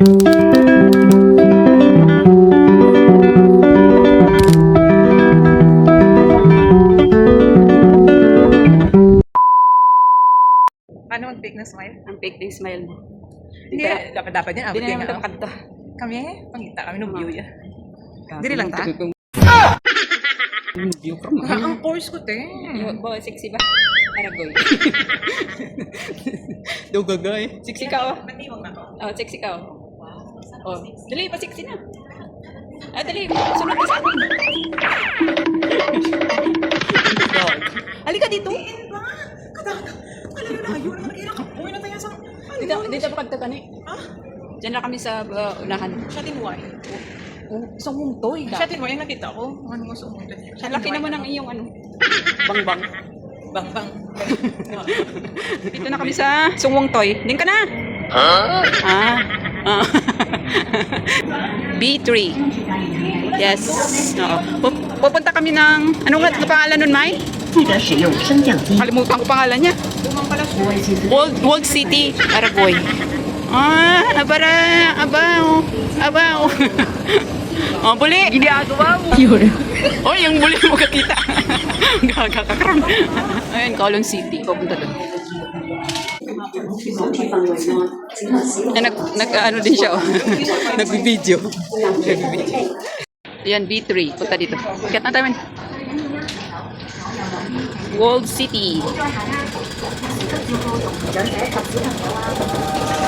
Ano ang fake na smile? Ang fake na smile mo. Hindi, dapat yan. Hindi na naman dapat kanta. Kami, pangita kami ng view ya. Dili lang ta? View from Ang course ko, te. Bawa, sexy ba? Aragoy. Dugagay. Sexy ka, oh. Matiwag na ako. Oh, sexy ka, oh. Oh, dali, pa sexy na. Dali, sunod ka sa akin. Halika dito. Ano yun, ayun. Ilang kapoy na tayo sa... Dito pa kagtagan eh. Ah? Diyan lang kami sa unahan. Shatin white. Isang muntoy. Shatin white, yung nakita ko. Ano mo sa umunod? Ang laki naman ng iyong ano. Bangbang. Bang. Dito na kami sa Sungwong Toy. Din ka na? B3. Yes. Oo. Pupunta kami ng... Ano nga pangalan nun, Mai? 记得使用升降机。 Kalimutan ko pangalan niya. World City, Aragoy. Abaw. Oh, buli. Ginagawa mo. Oh, yung buli mo kakita. Gagakakram. Ayun, Kowloon City. Pupunta doon. Nag-ano din siya, oh. Nag-video. Yan, B3. Punta dito. Kaya na tayo. World City.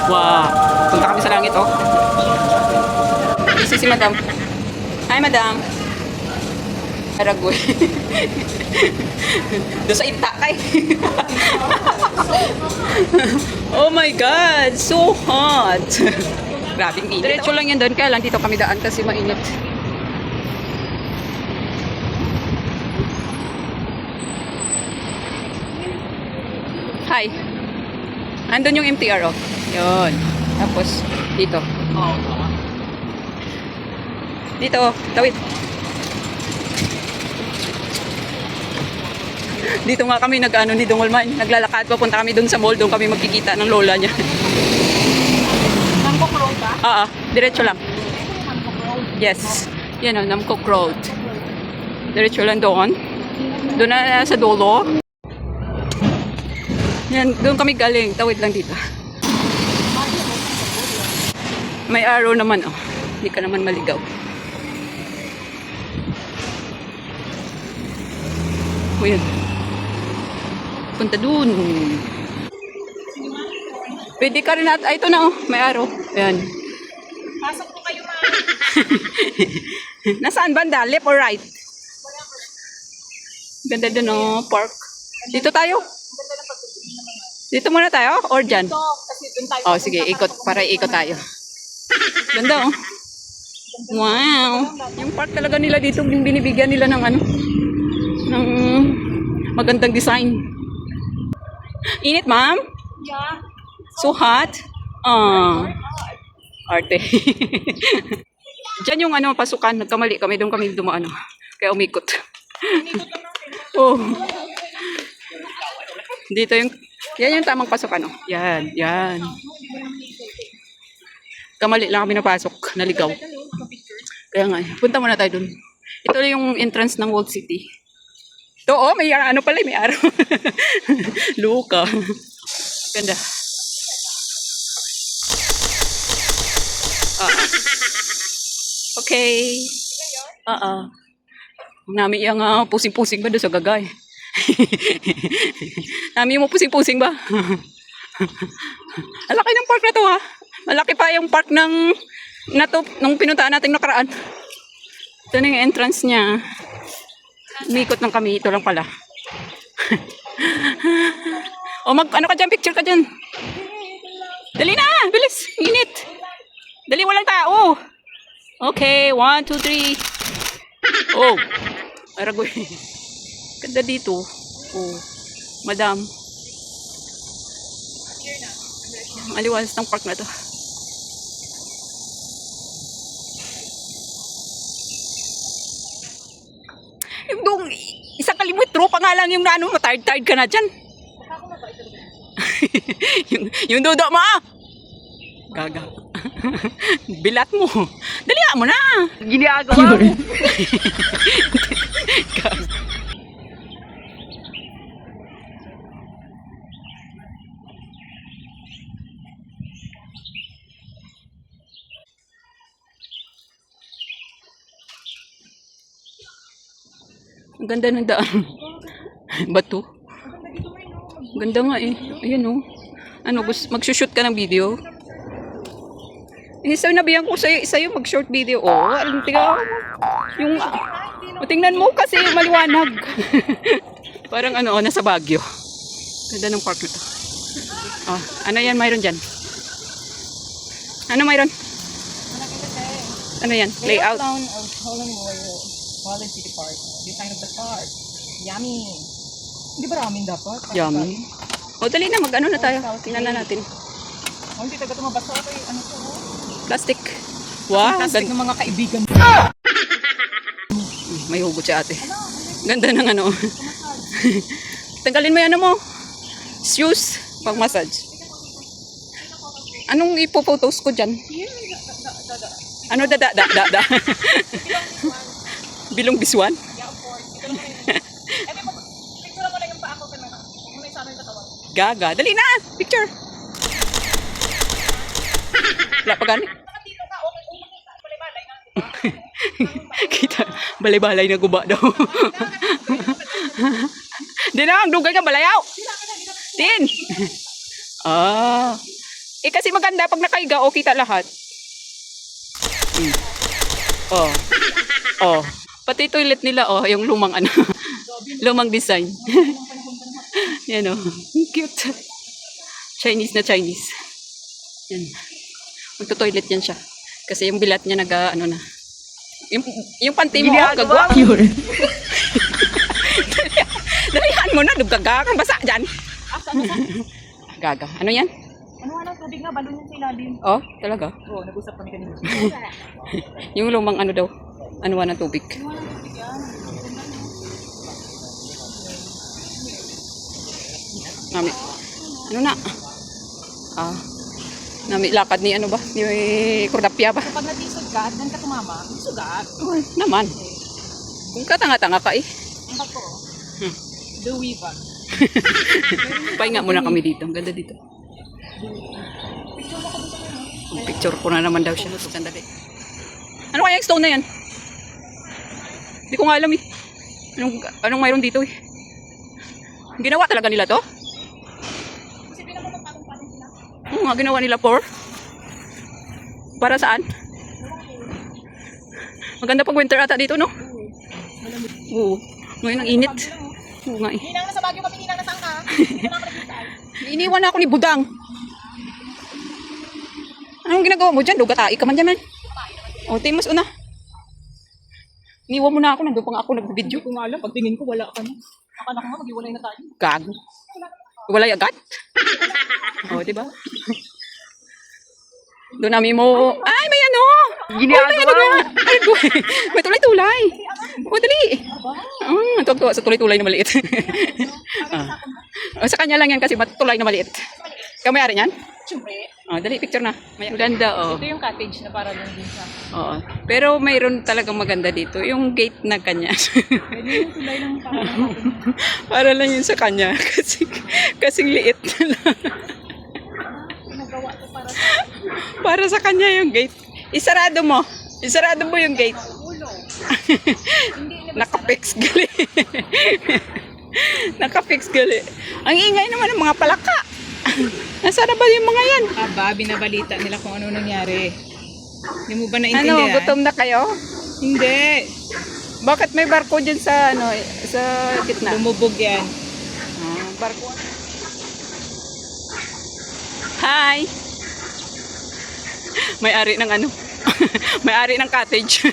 Wow. Punta kami sa langit, oh. Isi si Madam. Hi, Madam. Aragoy. Doon sa Intakay. Oh my God. So hot. Grabing init. Diretso lang yan doon. Kaya lang dito kami daan kasi mainit. Hi. Andun yung MTR, oh. Yun. Tapos, dito. Dito, oh. Tawid. Dito nga kami nag-ano ni Dungolman. Naglalakad. Papunta kami dun sa mall. Doon kami magkikita ng lola niya. Namcook Road ba? Diretso lang. Namcook Road. Yes. Yan, oh. Namcook Road. Diretso lang doon. Doon na sa dulo. Yan, doon kami galing. Tawid lang dito. May arrow naman, oh. Hindi ka naman maligaw. O yan. Punta doon. Pwede ka rin ito na, oh. May arrow. Ayan. Pasok po kayo, ma. Nasaan banda? Left or right? Ganda doon, oh. Park. Dito tayo. Dito muna tayo? Or dyan? Kasi dun tayo. Oh, sige. Ikot. Para ikot tayo. Ganda, oh. Wow. Yung park talaga nila dito, yung binibigyan nila ng ano, ng magandang design. Init, ma'am? Yeah. So hot? Arte. Diyan yung ano, pasukan. Nagkamali kami. Doon kami dumaan. Kaya umikot. Oh. Dito yung... Yan yung tamang pasukan. Oh. Yan. Kamali lang kami napasok. Naligaw. Kaya nga. Punta muna tayo dun. Ito yung entrance ng World City. Ito, oh. May ano pala. May araw. Luka. Ganda. Okay. Nami yung pusing-pusing ba doon sa gagay? Nami mo pusing-pusing ba? Malaki ng park na to, ha? Malaki pa yung park ng nung pinuntaan natin nakaraan. Ito na yung entrance niya. Umikot lang kami. Ito lang pala. O ano ka dyan? Picture ka dyan. Dali na! Bilis! Init! Dali, walang tao! Okay, 1, 2, 3. Oh! Aragoy. Ganda dito. Oh. Madam. Aliwalas ng park na to. Yung doong isang kilometro pa nga lang yung ano, matard-tard ka na dyan. yung dudo mo, ah! Gaga. Bilat mo. Dalihan mo na. Ginagawa mo. Ang ganda ng daan. Bato. Ganda nga eh. Ayan oh. Ano, magsushoot ka ng video? Sinabihan ko sa'yo mag-short video. Oh, alam, tiga, yung, tingnan mo kasi maliwanag. Parang ano, nasa Baguio. Ganda ng park na to. Oh, ano yan, mayroon dyan? Ano mayroon? Ano yan? Layout? Down of Holland Royal Holland City Park. Design of the park. Yummy. Hindi ba ramen dapat? Yummy. O, dali na, mag-ano na tayo. Tingnan na natin. Oh, hindi taga tumabasa ako eh. Ano to? Plastic. Wow, Plastic ng mga kaibigan. may hugot si ate. Ganda ng ano. Tanggalin mo yan ano mo. Shoes. Pag massage. Anong ipopotos ko dyan? Ano da. Bilong biswan? Picture mo lang yung paa ko ka na. Muna yung sa amin katawan. Gaga. Dali na! Picture! Wala pa gani. Dito ka, okay. Makita. Balay-balay na. Kita. Balay-balay na guba daw. Di na, ang dugay ka balayaw. Din. Ah. Eh kasi maganda pag nakahiga, o kita lahat. Oh. Oh. Pati toilet nila, oh, yung lumang ano. Lumang design. Yan oh. Cute. Chinese na Chinese. Yan. Magto-toilet yan siya. Kasi yung bilat niya ano na. Yung panty mo, oh, gagawa. Dalihan mo na, dugagagang basa dyan. Gaga. Ano yan? Ano nga ng tubig nga, balon yung sa ilalim. Oh, talaga? Oo, nag-usap kami kanina. Yung lumang ano daw? Ano ng tubig? Ano nga ng tubig yan? Nami. Ano na? Ah. Nami lakad ni ano ba? Ni Cordapia ba? Kapag natisod ka at dan ka tumama, sugat. Oh, naman. Kung katanga-tanga ka eh. Ang bato. The Weaver. Pahinga muna kami dito. Ang ganda dito. Picture ko na naman daw siya. Sandali. Ano kaya yung stone na yan? Hindi ko nga alam eh. Anong mayroon dito eh? Ginawa talaga nila to? Kasi pinapapatong-patong sila. Oo nga, ginawa nila for? Para saan? Maganda pag winter ata dito, no? Oo. Ngayon ang init. Oo nga eh. Hinang na sa Baguio kami, hinang na saan ka? Hindi na ako nag-decide. Iniwan na ako ni Budang. Anong ginagawa mo dyan? Dugatai ka man dyan man. O, timos una. Iniwan mo na ako. Nandun pa nga ako nag-video. Hindi ko nga alam, pagtingin ko wala ka na. Akala ko nga mag-iwalay na tayo. Gago. Walay agad? O, diba? Doon namin mo. Ay, may ano! Ginagawa mo! May tulay-tulay. O, dali. Tuwag-tuwa sa tulay-tulay na maliit. Sa kanya lang yan kasi tulay na maliit. Kamayari niyan? Siyempre. Oh, dali, picture na. May ganda, oh. Ito yung cottage na para lang din sa... Oo. Pero mayroon talagang maganda dito. Yung gate na kanya. Pwede yung tulay ng parang Para lang yun sa kanya. Kasing liit na lang. nagawa ko para sa Para sa kanya yung gate. Isarado mo. Isarado mo yung gate. ulo. Nakapix gali. Nakapix gali. Ang ingay naman ng mga palaka. Nasaan na ba yung mga yan? Aba, binabalita nila kung ano nangyari. Hindi mo ba Ano, naintindihan? gutom na kayo? Hindi. Bakit may barko dyan sa, ano, sa gitna? Lumubog yan. Barko. Hi! May-ari ng ano? May-ari ng cottage.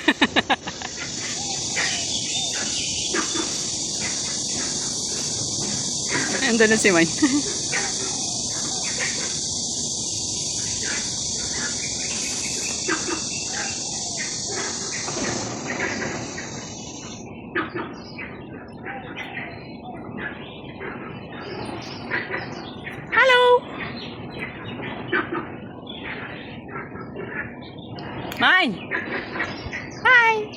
Andun na si Mine. Hello! Mine! Hi!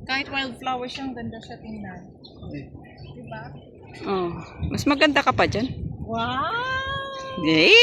Kahit wildflower siyang ganda siya tingnan. Diba? Oh, mas maganda ka pa dyan. Wow! Eh!